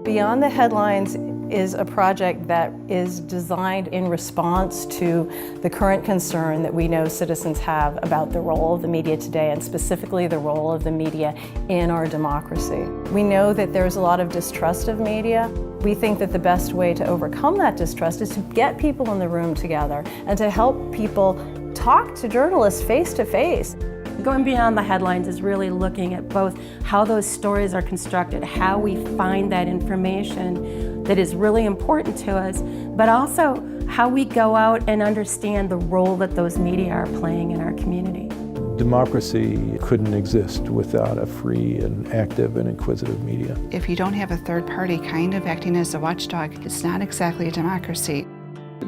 Beyond the Headlines is a project that is designed in response to the current concern that we know citizens have about the role of the media today, and specifically the role of the media in our democracy. We know that there's a lot of distrust of media. We think that the best way to overcome that distrust is to get people in the room together and to help people talk to journalists face to face. Going beyond the headlines is really looking at both how those stories are constructed, how we find that information that is really important to us, but also how we go out and understand the role that those media are playing in our community. Democracy couldn't exist without a free and active and inquisitive media. If you don't have a third party kind of acting as a watchdog, it's not exactly a democracy.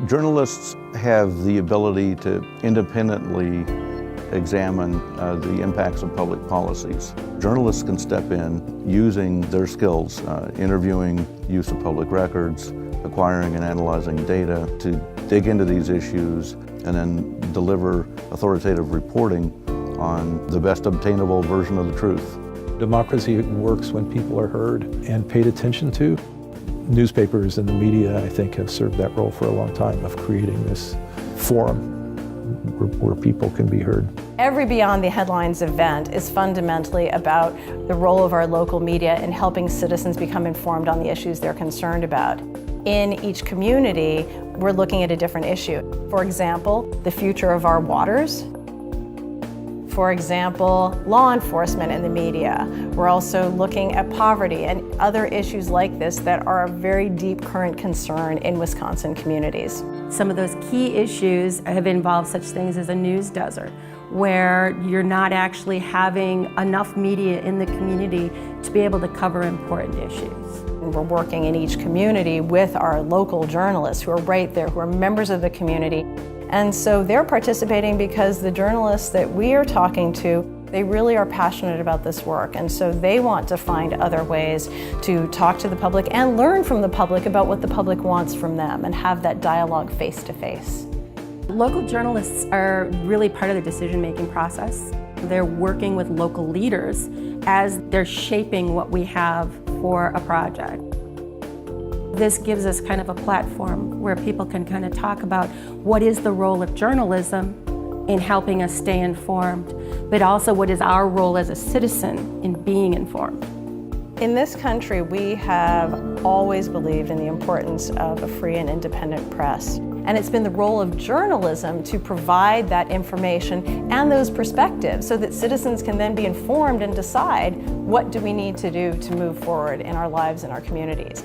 Journalists have the ability to independently examine the impacts of public policies. Journalists can step in using their skills, interviewing, use of public records, acquiring and analyzing data to dig into these issues and then deliver authoritative reporting on the best obtainable version of the truth. Democracy works when people are heard and paid attention to. Newspapers and the media, I think, have served that role for a long time of creating this forum where people can be heard. Every Beyond the Headlines event is fundamentally about the role of our local media in helping citizens become informed on the issues they're concerned about. In each community, we're looking at a different issue. For example, the future of our waters. For example, law enforcement and the media. We're also looking at poverty and other issues like this that are a very deep current concern in Wisconsin communities. Some of those key issues have involved such things as a news desert, where you're not actually having enough media in the community to be able to cover important issues. We're working in each community with our local journalists who are right there, who are members of the community. And so they're participating because the journalists that we are talking to, they really are passionate about this work. And so they want to find other ways to talk to the public and learn from the public about what the public wants from them and have that dialogue face to face. Local journalists are really part of the decision-making process. They're working with local leaders as they're shaping what we have for a project. This gives us kind of a platform where people can kind of talk about what is the role of journalism in helping us stay informed, but also what is our role as a citizen in being informed. In this country, we have always believed in the importance of a free and independent press. And it's been the role of journalism to provide that information and those perspectives so that citizens can then be informed and decide what do we need to do to move forward in our lives and our communities.